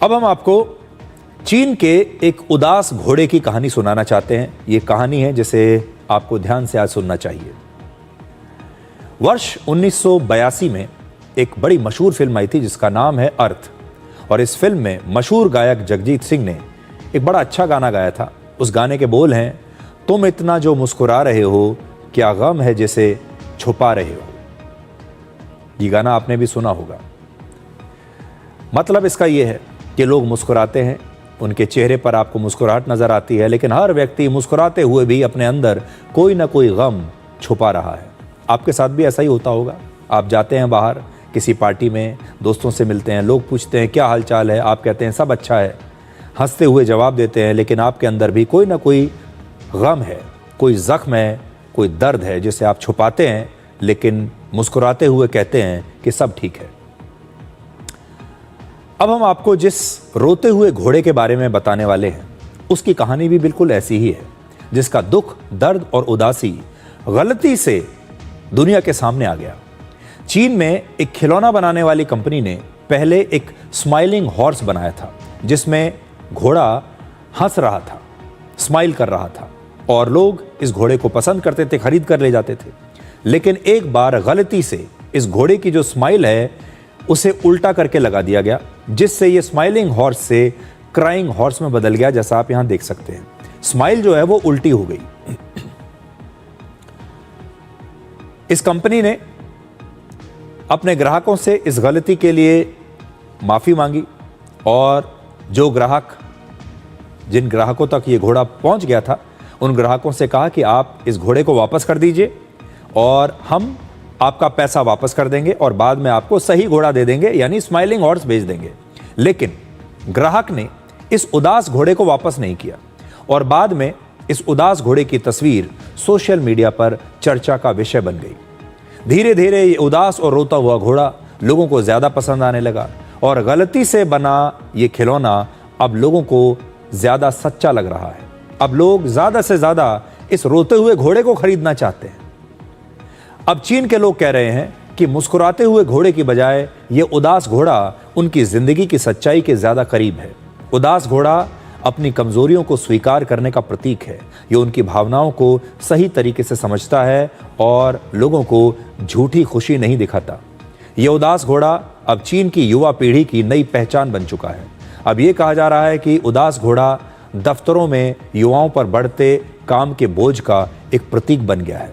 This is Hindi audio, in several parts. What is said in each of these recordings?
अब हम आपको चीन के एक उदास घोड़े की कहानी सुनाना चाहते हैं। ये कहानी है जिसे आपको ध्यान से आज सुनना चाहिए। वर्ष 1982 में एक बड़ी मशहूर फिल्म आई थी जिसका नाम है अर्थ, और इस फिल्म में मशहूर गायक जगजीत सिंह ने एक बड़ा अच्छा गाना गाया था। उस गाने के बोल हैं, तुम इतना जो मुस्कुरा रहे हो, क्या गम है जिसे छुपा रहे हो। ये गाना आपने भी सुना होगा। मतलब इसका यह है कि लोग मुस्कुराते हैं, उनके चेहरे पर आपको मुस्कुराहट नजर आती है, लेकिन हर व्यक्ति मुस्कुराते हुए भी अपने अंदर कोई ना कोई गम छुपा रहा है। आपके साथ भी ऐसा ही होता होगा। आप जाते हैं बाहर किसी पार्टी में, दोस्तों से मिलते हैं, लोग पूछते हैं क्या हाल चाल है, आप कहते हैं सब अच्छा है, हंसते हुए जवाब देते हैं, लेकिन आपके अंदर भी कोई ना कोई गम है, कोई जख्म है, कोई दर्द है जिसे आप छुपाते हैं, लेकिन मुस्कुराते हुए कहते हैं कि सब ठीक है। अब हम आपको जिस रोते हुए घोड़े के बारे में बताने वाले हैं उसकी कहानी भी बिल्कुल ऐसी ही है, जिसका दुख, दर्द और उदासी गलती से दुनिया के सामने आ गया। चीन में एक खिलौना बनाने वाली कंपनी ने पहले एक स्माइलिंग हॉर्स बनाया था जिसमें घोड़ा हंस रहा था, स्माइल कर रहा था, और लोग इस घोड़े को पसंद करते थे, खरीद कर ले जाते थे। लेकिन एक बार गलती से इस घोड़े की जो स्माइल है उसे उल्टा करके लगा दिया गया, जिससे ये स्माइलिंग हॉर्स से क्राइंग हॉर्स में बदल गया, जैसा आप यहां देख सकते हैं। स्माइल जो है वो उल्टी हो गई। इस कंपनी ने अपने ग्राहकों से इस गलती के लिए माफी मांगी, और जिन ग्राहकों तक ये घोड़ा पहुंच गया था उन ग्राहकों से कहा कि आप इस घोड़े को वापस कर दीजिए और हम आपका पैसा वापस कर देंगे और बाद में आपको सही घोड़ा दे देंगे, यानी स्माइलिंग हॉर्स भेज देंगे। लेकिन ग्राहक ने इस उदास घोड़े को वापस नहीं किया, और बाद में इस उदास घोड़े की तस्वीर सोशल मीडिया पर चर्चा का विषय बन गई। धीरे धीरे ये उदास और रोता हुआ घोड़ा लोगों को ज्यादा पसंद आने लगा, और गलती से बना ये खिलौना अब लोगों को ज्यादा सच्चा लग रहा है। अब लोग ज्यादा से ज्यादा इस रोते हुए घोड़े को खरीदना चाहते हैं। अब चीन के लोग कह रहे हैं कि मुस्कुराते हुए घोड़े की बजाय ये उदास घोड़ा उनकी जिंदगी की सच्चाई के ज्यादा करीब है। उदास घोड़ा अपनी कमजोरियों को स्वीकार करने का प्रतीक है। ये उनकी भावनाओं को सही तरीके से समझता है और लोगों को झूठी खुशी नहीं दिखाता। ये उदास घोड़ा अब चीन की युवा पीढ़ी की नई पहचान बन चुका है। अब ये कहा जा रहा है कि उदास घोड़ा दफ्तरों में युवाओं पर बढ़ते काम के बोझ का एक प्रतीक बन गया है।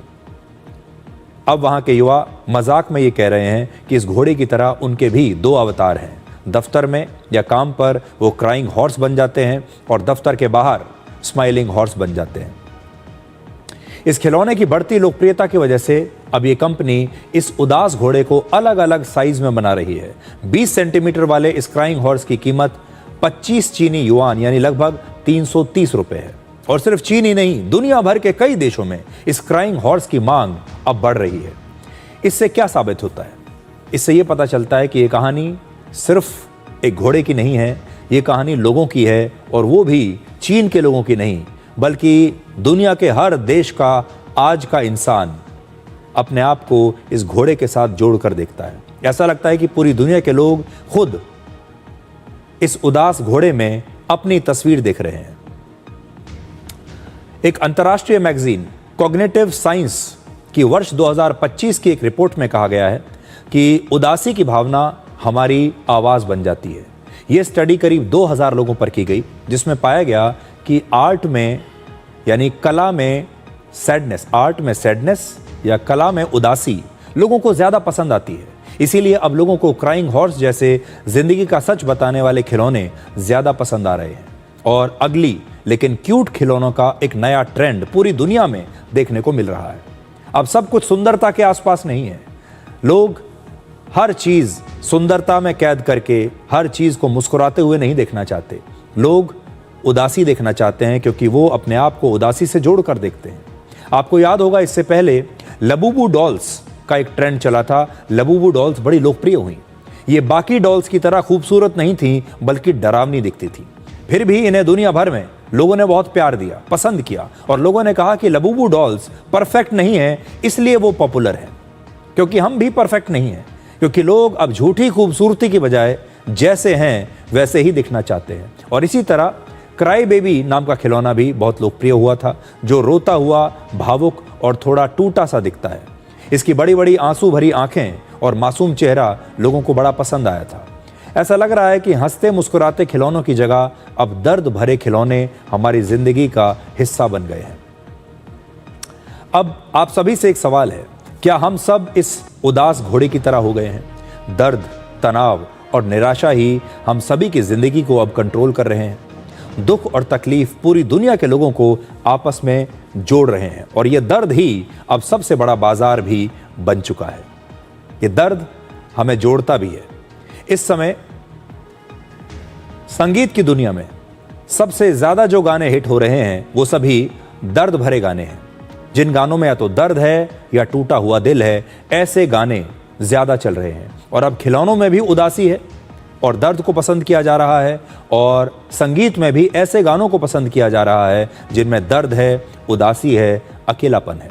अब वहां के युवा मजाक में ये कह रहे हैं कि इस घोड़े की तरह उनके भी दो अवतार हैं। दफ्तर में या काम पर वो क्राइंग हॉर्स बन जाते हैं और दफ्तर के बाहर स्माइलिंग हॉर्स बन जाते हैं। इस खिलौने की बढ़ती लोकप्रियता की वजह से अब ये कंपनी इस उदास घोड़े को अलग अलग साइज में बना रही है। 20 सेंटीमीटर वाले इस क्राइंग हॉर्स की कीमत 25 चीनी युआन यानी लगभग 330 रुपए है। और सिर्फ चीन ही नहीं, दुनिया भर के कई देशों में इस क्राइंग हॉर्स की मांग अब बढ़ रही है। इससे क्या साबित होता है? इससे यह पता चलता है कि यह कहानी सिर्फ एक घोड़े की नहीं है, यह कहानी लोगों की है, और वो भी चीन के लोगों की नहीं, बल्कि दुनिया के हर देश का आज का इंसान अपने आप को इस घोड़े के साथ जोड़कर देखता है। ऐसा लगता है कि पूरी दुनिया के लोग खुद इस उदास घोड़े में अपनी तस्वीर देख रहे हैं। एक अंतर्राष्ट्रीय मैगजीन कॉग्निटिव साइंस की वर्ष 2025 की एक रिपोर्ट में कहा गया है कि उदासी की भावना हमारी आवाज बन जाती है। यह स्टडी करीब 2000 लोगों पर की गई, जिसमें पाया गया कि आर्ट में यानी कला में सैडनेस या कला में उदासी लोगों को ज्यादा पसंद आती है। इसीलिए अब लोगों को क्राइंग हॉर्स जैसे जिंदगी का सच बताने वाले खिलौने ज्यादा पसंद आ रहे हैं, और अगली लेकिन क्यूट खिलौनों का एक नया ट्रेंड पूरी दुनिया में देखने को मिल रहा है। अब सब कुछ सुंदरता के आसपास नहीं है। लोग हर चीज सुंदरता में कैद करके हर चीज को मुस्कुराते हुए नहीं देखना चाहते। लोग उदासी देखना चाहते हैं, क्योंकि वो अपने आप को उदासी से जोड़कर देखते हैं। आपको याद होगा, इससे पहले लबूबू डॉल्स का एक ट्रेंड चला था। लबूबू डॉल्स बड़ी लोकप्रिय हुई। ये बाकी डॉल्स की तरह खूबसूरत नहीं थी, बल्कि डरावनी दिखती थी। फिर भी इन्हें दुनिया भर में लोगों ने बहुत प्यार दिया, पसंद किया, और लोगों ने कहा कि लबूबू डॉल्स परफेक्ट नहीं है, इसलिए वो पॉपुलर है। क्योंकि हम भी परफेक्ट नहीं हैं, क्योंकि लोग अब झूठी खूबसूरती की बजाय जैसे हैं वैसे ही दिखना चाहते हैं। और इसी तरह क्राई बेबी नाम का खिलौना भी बहुत लोकप्रिय हुआ था, जो रोता हुआ, भावुक और थोड़ा टूटा सा दिखता है। इसकी बड़ी बड़ी आंसू भरी आंखें और मासूम चेहरा लोगों को बड़ा पसंद आया था। ऐसा लग रहा है कि हंसते मुस्कुराते खिलौनों की जगह अब दर्द भरे खिलौने हमारी जिंदगी का हिस्सा बन गए हैं। अब आप सभी से एक सवाल है, क्या हम सब इस उदास घोड़े की तरह हो गए हैं? दर्द, तनाव और निराशा ही हम सभी की जिंदगी को अब कंट्रोल कर रहे हैं। दुख और तकलीफ पूरी दुनिया के लोगों को आपस में जोड़ रहे हैं और यह दर्द ही अब सबसे बड़ा बाजार भी बन चुका है। ये दर्द हमें जोड़ता भी है। इस समय संगीत की दुनिया में सबसे ज्यादा जो गाने हिट हो रहे हैं वो सभी दर्द भरे गाने हैं। जिन गानों में या तो दर्द है या टूटा हुआ दिल है, ऐसे गाने ज्यादा चल रहे हैं। और अब खिलौनों में भी उदासी है और दर्द को पसंद किया जा रहा है, और संगीत में भी ऐसे गानों को पसंद किया जा रहा है जिनमें दर्द है, उदासी है, अकेलापन है।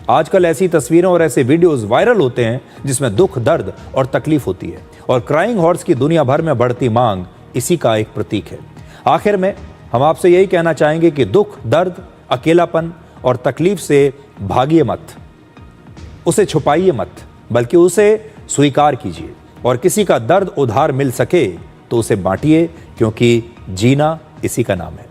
आजकल ऐसी तस्वीरें और ऐसे वीडियोस वायरल होते हैं जिसमें दुख, दर्द और तकलीफ होती है, और क्राइंग हॉर्स की दुनिया भर में बढ़ती मांग इसी का एक प्रतीक है। आखिर में हम आपसे यही कहना चाहेंगे कि दुख, दर्द, अकेलापन और तकलीफ से भागिए मत, उसे छुपाइए मत, बल्कि उसे स्वीकार कीजिए। और किसी का दर्द उधार मिल सके तो उसे बांटिए, क्योंकि जीना इसी का नाम है।